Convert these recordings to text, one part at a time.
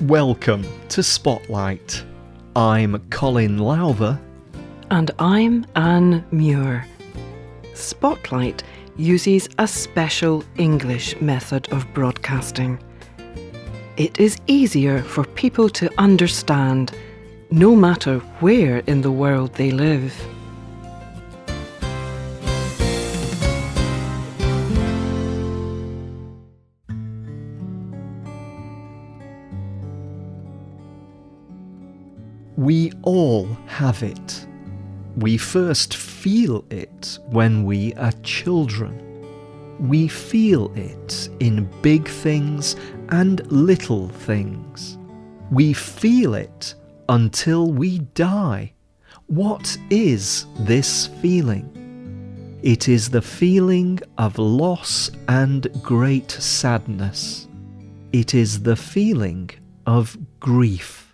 Welcome to Spotlight. I'm Colin Lowther. And I'm Muir. Spotlight uses a special English method of broadcasting. It is easier for people to understand, no matter where in the world they live. We all have it. We first feel it when we are children. We feel it in big things and little things. We feel it until we die. What is this feeling? It is the feeling of loss and great sadness. It is the feeling of grief.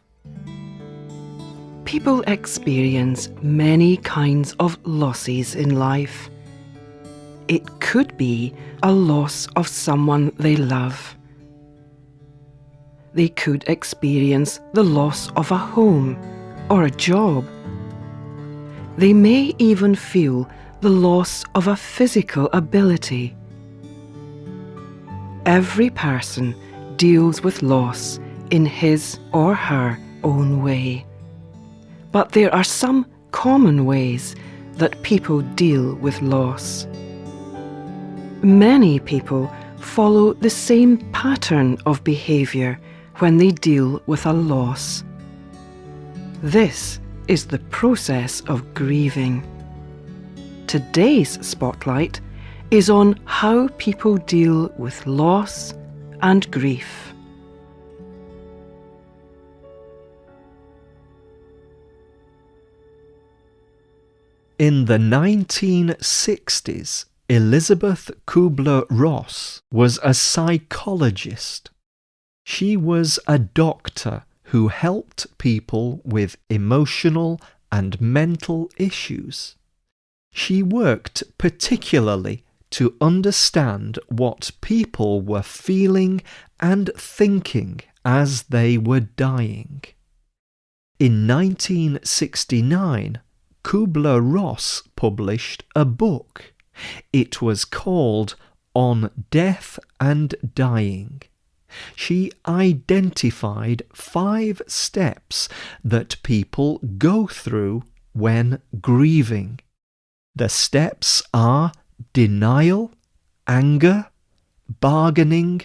People experience many kinds of losses in life. It could be a loss of someone they love. They could experience the loss of a home or a job. They may even feel the loss of a physical ability. Every person deals with loss in his or her own way. But there are some common ways that people deal with loss. Many people follow the same pattern of behaviour when they deal with a loss. This is the process of grieving. Today's spotlight is on how people deal with loss and grief. In the 1960s, Elizabeth Kubler Ross was a psychologist. She was a doctor who helped people with emotional and mental issues. She worked particularly to understand what people were feeling and thinking as they were dying. In 1969, Kubler Ross published a book. It was called On Death and Dying. She identified 5 steps that people go through when grieving. The steps are denial, anger, bargaining,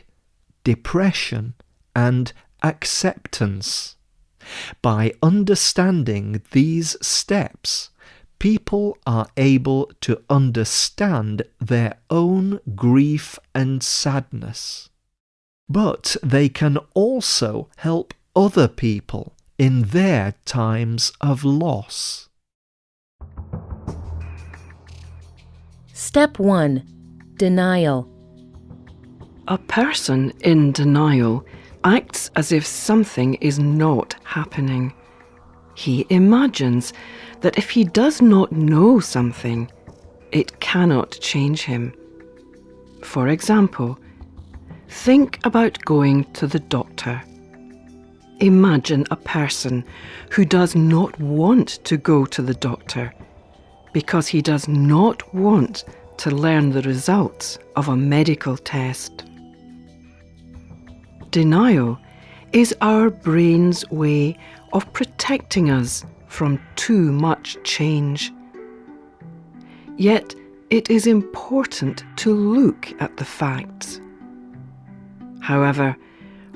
depression, and acceptance. By understanding these steps, people are able to understand their own grief and sadness. But they can also help other people in their times of loss. Step 1. Denial. A person in denial acts as if something is not happening. He imagines that if he does not know something, it cannot change him. For example, think about going to the doctor. Imagine a person who does not want to go to the doctor because he does not want to learn the results of a medical test. Denial is our brain's way of protecting us from too much change. Yet it is important to look at the facts. However,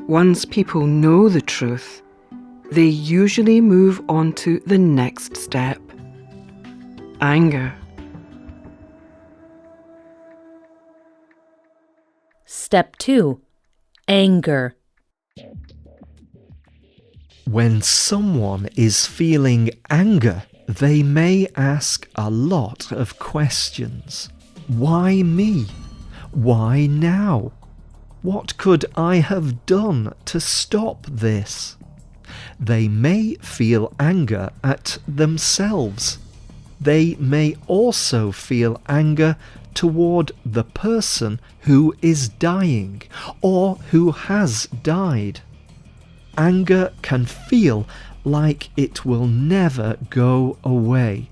once people know the truth, they usually move on to the next step: anger. Step 2. Anger. When someone is feeling anger, they may ask a lot of questions. Why me? Why now? What could I have done to stop this? They may feel anger at themselves. They may also feel anger toward the person who is dying or who has died. Anger can feel like it will never go away,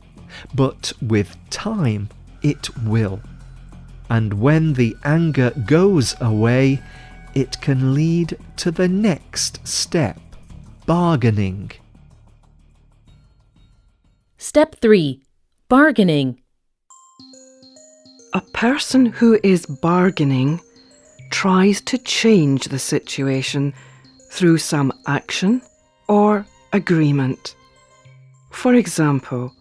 but with time it will. And when the anger goes away, it can lead to the next step, bargaining. Step 3. Bargaining. A person who is bargaining tries to change the situation through some action or agreement. For example,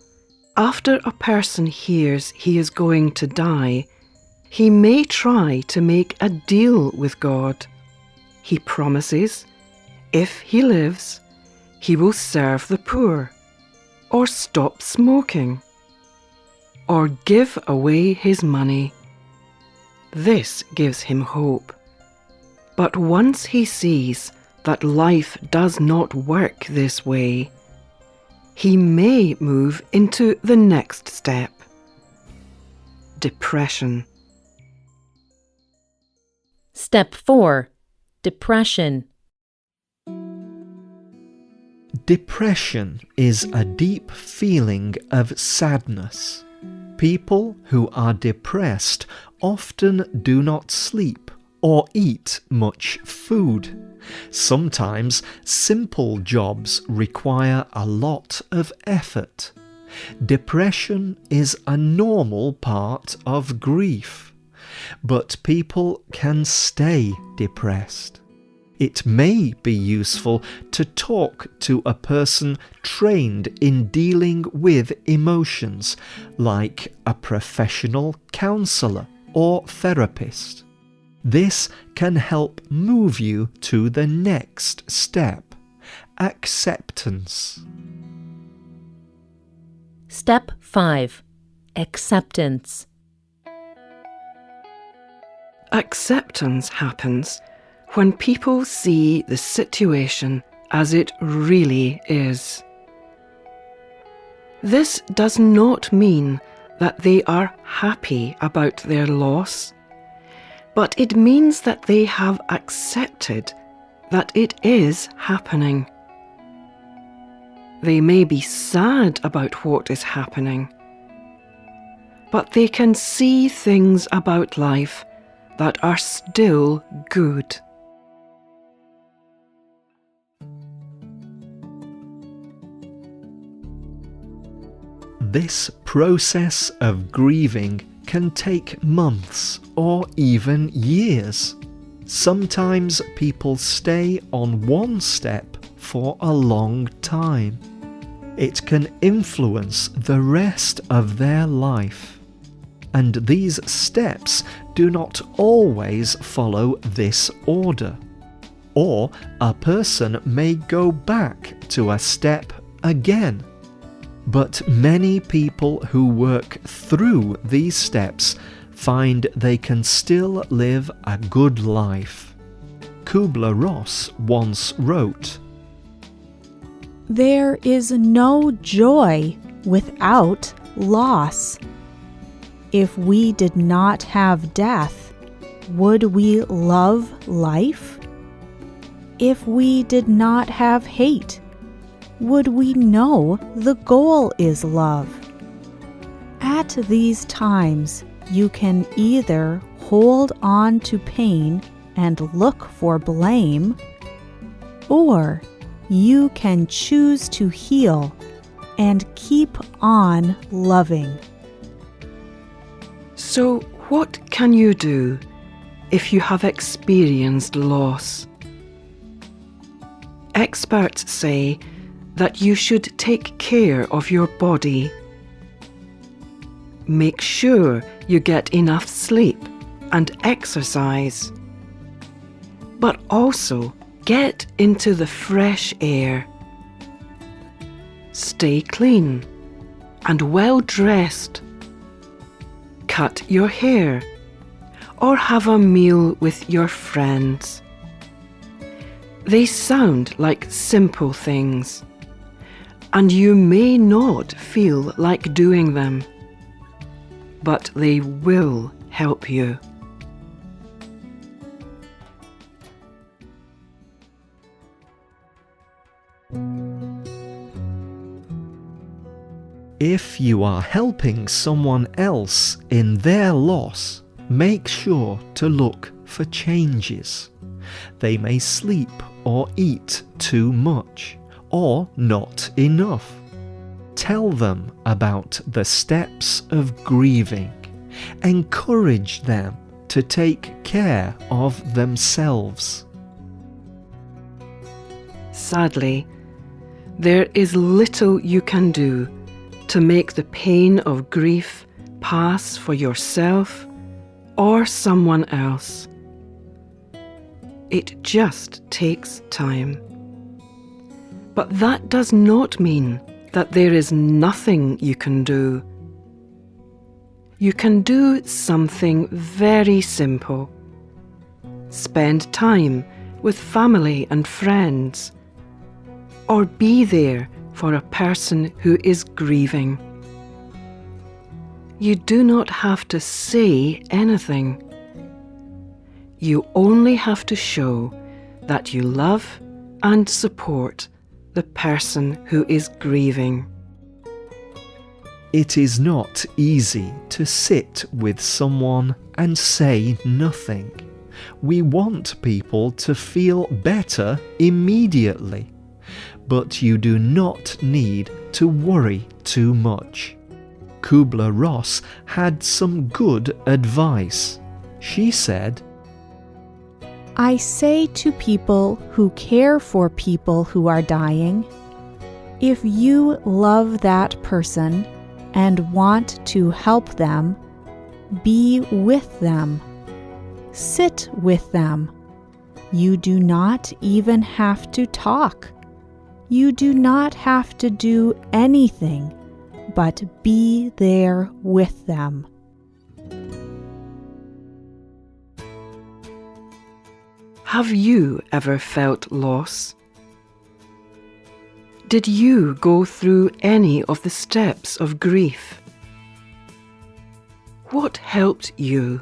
after a person hears he is going to die, he may try to make a deal with God. He promises, if he lives, he will serve the poor, or stop smoking, or give away his money. This gives him hope. But once he sees that life does not work this way, he may move into the next step: depression. Step 4. Depression. Depression is a deep feeling of sadness. People who are depressed often do not sleep or eat much food. Sometimes simple jobs require a lot of effort. Depression is a normal part of grief, but people can stay depressed. It may be useful to talk to a person trained in dealing with emotions, like a professional counsellor or therapist. This can help move you to the next step: acceptance. Step 5. Acceptance. Acceptance happens when people see the situation as it really is. This does not mean that they are happy about their loss, but it means that they have accepted that it is happening. They may be sad about what is happening, but they can see things about life that are still good. This process of grieving can take months or even years. Sometimes people stay on one step for a long time. It can influence the rest of their life. And these steps do not always follow this order. Or a person may go back to a step again. But many people who work through these steps find they can still live a good life. Kubler Ross once wrote, "There is no joy without loss. If we did not have death, would we love life? If we did not have hate, would we know the goal is love? At these times, you can either hold on to pain and look for blame, or you can choose to heal and keep on loving." So, what can you do if you have experienced loss? Experts say that you should take care of your body. Make sure you get enough sleep and exercise. But also get into the fresh air. Stay clean and well dressed. Cut your hair or have a meal with your friends. They sound like simple things, and you may not feel like doing them, but they will help you. If you are helping someone else in their loss, make sure to look for changes. They may sleep or eat too much, or not enough. Tell them about the steps of grieving. Encourage them to take care of themselves. Sadly, there is little you can do to make the pain of grief pass for yourself or someone else. It just takes time. But that does not mean that there is nothing you can do. You can do something very simple. Spend time with family and friends, or be there for a person who is grieving. You do not have to say anything. You only have to show that you love and support the person who is grieving. It is not easy to sit with someone and say nothing. We want people to feel better immediately. But you do not need to worry too much. Kubler Ross had some good advice. She said, I say to people who care for people who are dying, if you love that person and want to help them, be with them. Sit with them. You do not even have to talk. You do not have to do anything but be there with them. Have you ever felt loss? Did you go through any of the steps of grief? What helped you?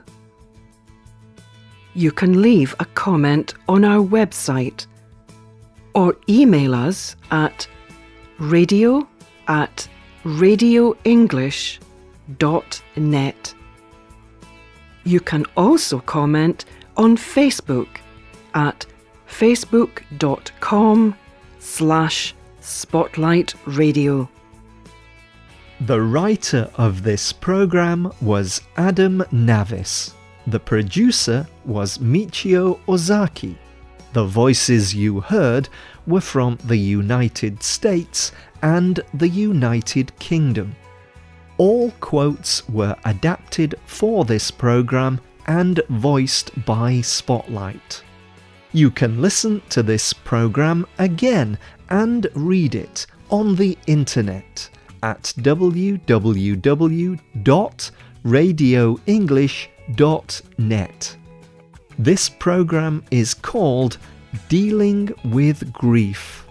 You can leave a comment on our website or email us at radio@radioenglish.net. You can also comment on Facebook at facebook.com/spotlightradio. The writer of this program was Adam Navis. The producer was Michio Ozaki. The voices you heard were from the United States and the United Kingdom. All quotes were adapted for this program and voiced by Spotlight. You can listen to this program again and read it on the internet at www.radioenglish.net. This program is called Dealing with Grief.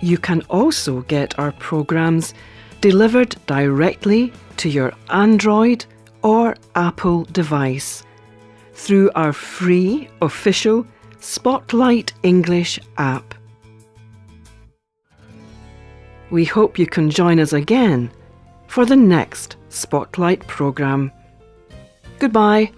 You can also get our programs delivered directly to your Android or Apple device through our free official Spotlight English app. We hope you can join us again for the next Spotlight program. Goodbye.